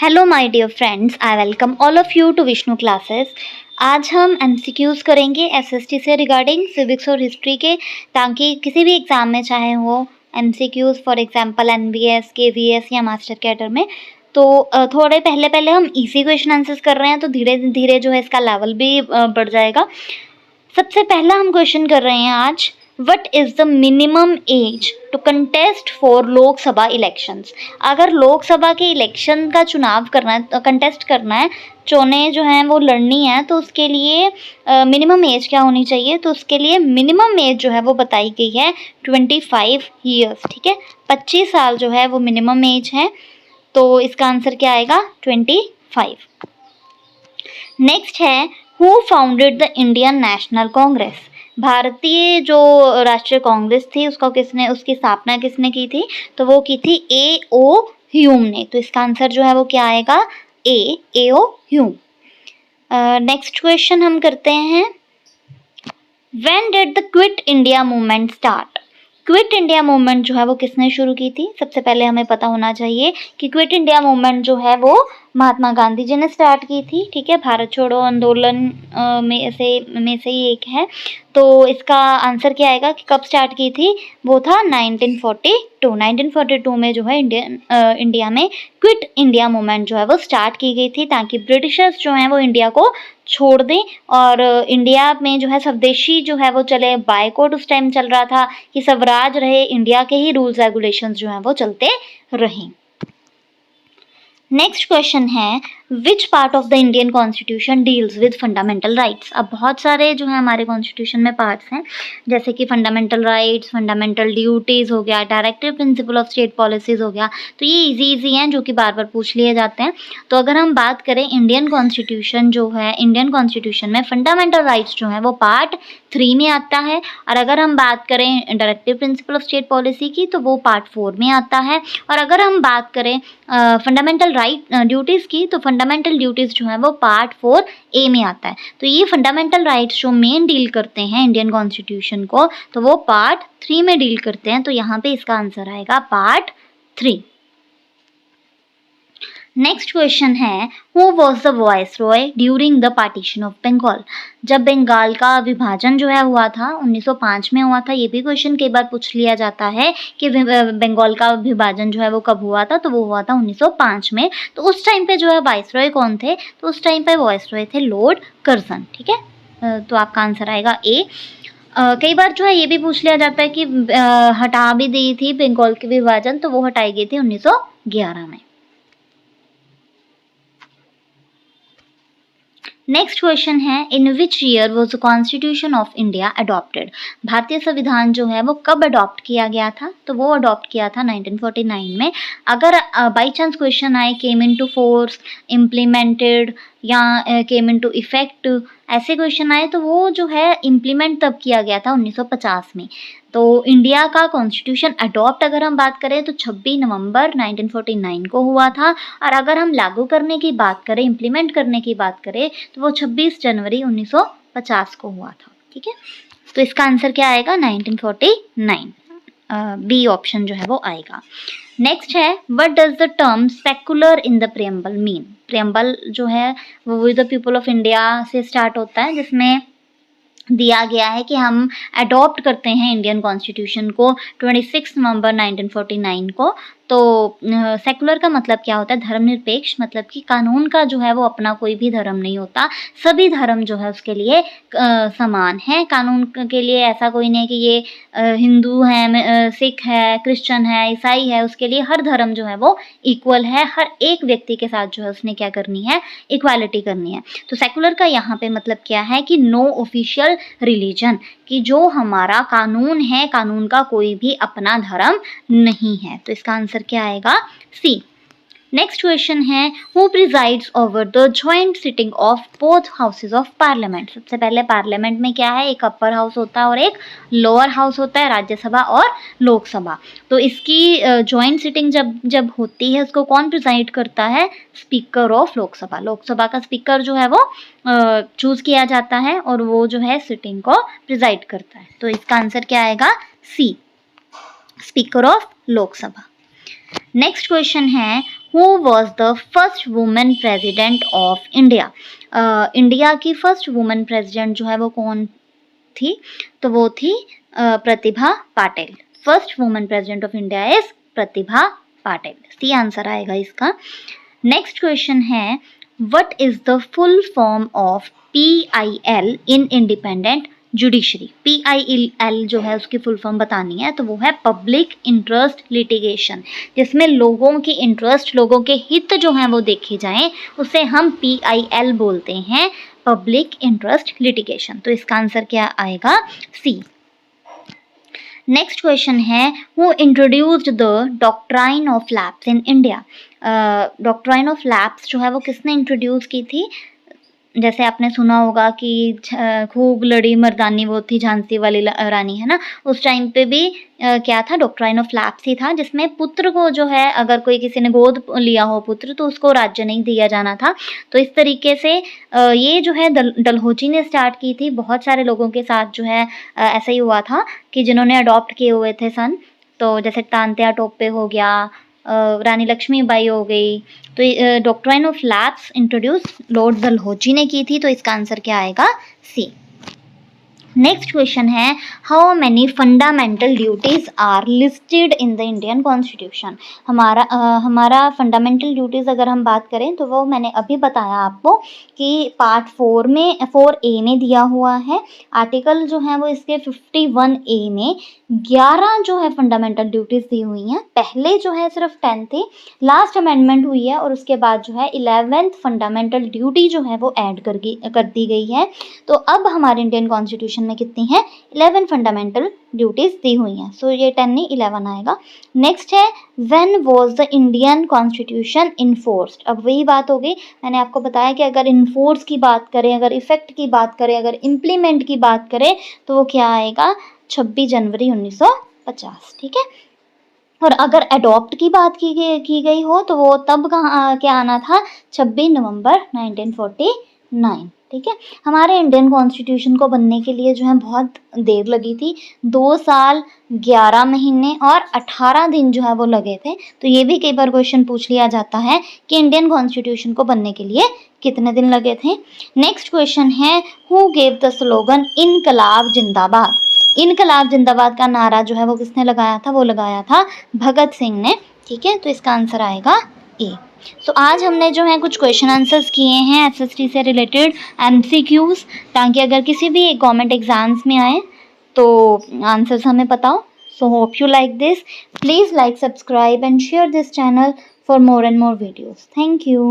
Hello my dear friends, I welcome all of you to Vishnu classes. आज हम MCQs करेंगे SST से regarding civics और हिस्ट्री के, ताकि किसी भी एग्ज़ाम में चाहे वो MCQs for example NBS, KVS या मास्टर कैडर में, तो थोड़े पहले हम इजी क्वेश्चन आंसर्स कर रहे हैं, तो धीरे धीरे जो है इसका लेवल भी बढ़ जाएगा। सबसे पहला हम क्वेश्चन कर रहे हैं आज, what is the minimum age to contest for Lok Sabha elections. अगर लोकसभा के इलेक्शन का चुनाव करना है, कंटेस्ट करना है, चुनाव जो हैं वो लड़नी है, तो उसके लिए मिनिमम एज क्या होनी चाहिए। तो उसके लिए मिनिमम एज जो है वो बताई गई है 25 ईयर्स। ठीक है, 25 साल जो है वो मिनिमम एज है। तो इसका आंसर क्या आएगा? 25। नेक्स्ट है, who founded the Indian national Congress. भारतीय जो राष्ट्रीय कांग्रेस थी उसकी स्थापना किसने की थी? तो वो की थी A.O. ह्यूम ने। तो इसका आंसर जो है वो क्या आएगा? A.O. ह्यूम। नेक्स्ट क्वेश्चन हम करते हैं, when did the quit India movement start. Quit India movement जो है वो किसने शुरू की थी? सबसे पहले हमें पता होना चाहिए कि क्विट इंडिया मूवमेंट जो है वो महात्मा गांधी जी ने स्टार्ट की थी। ठीक है, भारत छोड़ो आंदोलन में से ही एक है। तो इसका आंसर क्या आएगा कि कब स्टार्ट की थी? वो था 1942। 1942 में जो है इंडिया में क्विट इंडिया मूवमेंट जो है वो स्टार्ट की गई थी, ताकि ब्रिटिशर्स जो हैं वो इंडिया को छोड़ दें और इंडिया में जो है स्वदेशी जो है वो चले। बायकॉट उस टाइम चल रहा था कि स्वराज रहे, इंडिया के ही रूल्स रेगुलेशंस जो हैं वो चलते रहें। नेक्स्ट क्वेश्चन है, which part of the Indian constitution deals with fundamental rights. अब बहुत सारे जो है हमारे कॉन्स्टिट्यूशन में पार्ट्स हैं, जैसे कि फंडामेंटल राइट्स, फंडामेंटल ड्यूटीज़ हो गया, directive principle of state policies हो गया। तो ये इजी हैं जो कि बार बार पूछ लिए जाते हैं। तो अगर हम बात करें इंडियन कॉन्स्टिट्यूशन जो है, इंडियन कॉन्स्टिट्यूशन में फंडामेंटल राइट्स जो है वो पार्ट 3 में आता है। और अगर हम बात करें directive principle of state policy की, तो वो पार्ट 4 में आता है। और अगर हम बात करें फंडामेंटल ड्यूटीज़ की, तो फंडामेंटल ड्यूटीज़ जो है वो पार्ट 4A में आता है। तो ये फंडामेंटल राइट्स जो मेन डील करते हैं इंडियन कॉन्स्टिट्यूशन को, तो वो पार्ट 3 में डील करते हैं। तो यहाँ पे इसका आंसर आएगा पार्ट 3। नेक्स्ट क्वेश्चन है, who was the viceroy during the partition of Bengal. जब बंगाल का विभाजन जो है हुआ था 1905 में हुआ था। ये भी क्वेश्चन कई बार पूछ लिया जाता है कि बंगाल का विभाजन जो है वो कब हुआ था। तो वो हुआ था 1905 में। तो उस टाइम पे जो है वाइसरॉय कौन थे? तो उस टाइम पे वाइसरॉय थे लॉर्ड कर्जन। ठीक है, तो आपका आंसर आएगा A। कई बार जो है ये भी पूछ लिया जाता है कि हटा भी दी थी बंगाल के विभाजन, तो वो हटाई गई थी 1911 में। नेक्स्ट क्वेश्चन है, in which year was the constitution of India adopted. भारतीय संविधान जो है वो कब अडॉप्ट किया गया था? तो वो अडॉप्ट किया था 1949 में। अगर बाई चांस क्वेश्चन आए केम इन टू फोर्स, इम्प्लीमेंटेड या केम इन टू इफेक्ट, ऐसे क्वेश्चन आए, तो वो जो है इम्प्लीमेंट तब किया गया था 1950 में। तो इंडिया का कॉन्स्टिट्यूशन अडॉप्ट अगर हम बात करें तो 26 नवंबर 1949 को हुआ था। और अगर हम लागू करने की बात करें, इम्प्लीमेंट करने की बात करें, तो वो 26 जनवरी 1950 को हुआ था। ठीक है, तो इसका आंसर क्या आएगा? 1949। बी ऑप्शन जो है वो आएगा। नेक्स्ट है, what does the term secular in the preamble mean. Preamble जो है वो with the people of India से स्टार्ट होता है, जिसमें दिया गया है कि हम अडॉप्ट करते हैं इंडियन कॉन्स्टिट्यूशन को 26 नवंबर 1949 को। तो सेकुलर का मतलब क्या होता है? धर्मनिरपेक्ष, मतलब कि कानून का जो है वो अपना कोई भी धर्म नहीं होता। सभी धर्म जो है उसके लिए समान है। कानून के लिए ऐसा कोई नहीं कि ये हिंदू है, सिख है, क्रिश्चियन है, ईसाई है, उसके लिए हर धर्म जो है वो इक्वल है। हर एक व्यक्ति के साथ जो है उसने क्या करनी है? इक्वालिटी करनी है। तो सेकुलर का यहाँ पे मतलब क्या है कि नो ऑफिशियल रिलीजन, कि जो हमारा कानून है, कानून का कोई भी अपना धर्म नहीं है। तो इसका आंसर क्या आएगा? C। नेक्स्ट क्वेश्चन है, who presides over the joint sitting of both houses of parliament. सबसे पहले पार्लियामेंट में क्या है? एक अपर हाउस होता है और एक लोअर हाउस होता है, राज्यसभा और लोकसभा। तो इसकी जॉइंट सिटिंग जब होती है, उसको कौन प्रिजाइड करता है? Speaker of Lok Sabha. लोकसभा का स्पीकर जो है वो चूज किया जाता है और वो जो है सिटिंग को प्रिजाइड करता है। तो इसका आंसर क्या आएगा? C, speaker of Lok Sabha. Next question है, who was the first women president of India? India की फर्स्ट वुमेन प्रेसिडेंट जो है वो कौन थी? तो वो थी Pratibha Patil. First women president of India is Pratibha Patil. C answer आएगा इसका। नेक्स्ट क्वेश्चन है, what is the full form of PIL in independent judiciary? PIL जो है उसकी फुल फॉर्म बतानी है, तो वो है पब्लिक इंटरेस्ट लिटिगेशन, जिसमें लोगों की इंटरेस्ट, लोगों के हित जो हैं वो देखे जाएं, उसे हम PIL बोलते हैं, पब्लिक इंटरेस्ट लिटिगेशन। तो इसका आंसर क्या आएगा? सी। नेक्स्ट क्वेश्चन है, who introduced the doctrine of lapse in India? Doctrine of lapse जो है वो किसने इंट्रोड्यूस की थी? जैसे आपने सुना होगा कि खूब लड़ी मर्दानी वो थी झांसी वाली रानी, है ना, उस टाइम पे भी क्या था, डॉक्ट्राइन ऑफ लैप्स ही था, जिसमें पुत्र को जो है, अगर कोई किसी ने गोद लिया हो पुत्र, तो उसको राज्य नहीं दिया जाना था। तो इस तरीके से ये जो है डलहौजी ने स्टार्ट की थी। बहुत सारे लोगों के साथ जो है ऐसा ही हुआ था कि जिन्होंने अडॉप्ट किए हुए थे सन, तो जैसे तांत्या टोपे हो गया, रानी लक्ष्मीबाई हो गई। तो doctrine of lapse introduce lord Dalhousie ने की थी। तो इसका आंसर क्या आएगा? सी। नेक्स्ट क्वेश्चन है, how many fundamental duties are listed in the Indian constitution? हमारा फंडामेंटल ड्यूटीज़ अगर हम बात करें तो वो मैंने अभी बताया आपको कि पार्ट 4A में दिया हुआ है। आर्टिकल जो है वो इसके 51A में 11 जो है फंडामेंटल ड्यूटीज़ दी हुई हैं। पहले जो है सिर्फ 10 थी, लास्ट अमेंडमेंट हुई है और उसके बाद जो है 11th फंडामेंटल ड्यूटी जो है वो ऐड कर दी गई है। तो अब हमारे इंडियन कॉन्स्टिट्यूशन में कितनी है? 11 फंडामेंटल ड्यूटीज दी हुई हैं। सो ये 10 नहीं 11 आएगा। नेक्स्ट है, when was the Indian constitution enforced? अब वही बात हो गई, मैंने आपको बताया कि अगर इन्फोर्स की बात करें, अगर इफेक्ट की बात करें, अगर इम्प्लीमेंट की बात करें, तो वो क्या आएगा? 26 जनवरी 1950। ठीक है। और अगर अडॉप्ट की बात की गई हो तो वो तब कहाँ क्या आना था? 26 नवंबर 1949। ठीक है। हमारे इंडियन कॉन्स्टिट्यूशन को बनने के लिए जो है बहुत देर लगी थी, 2 साल 11 महीने और 18 दिन जो है वो लगे थे। तो ये भी कई बार क्वेश्चन पूछ लिया जाता है कि इंडियन कॉन्स्टिट्यूशन को बनने के लिए कितने दिन लगे थे। नेक्स्ट क्वेश्चन है, हु गेव द स्लोगन इनकलाब जिंदाबाद? इनकलाब जिंदाबाद का नारा जो है वो किसने लगाया था? वो लगाया था भगत सिंह ने। ठीक है। तो इसका आंसर आएगा ए। तो आज हमने जो है कुछ क्वेश्चन आंसर्स किए हैं SST से रिलेटेड MCQs, ताकि अगर किसी भी गवर्नमेंट एग्जाम्स में आए तो आंसर्स हमें बताओ। So hope you like this. Please like, subscribe and share this channel for more and more videos. Thank you.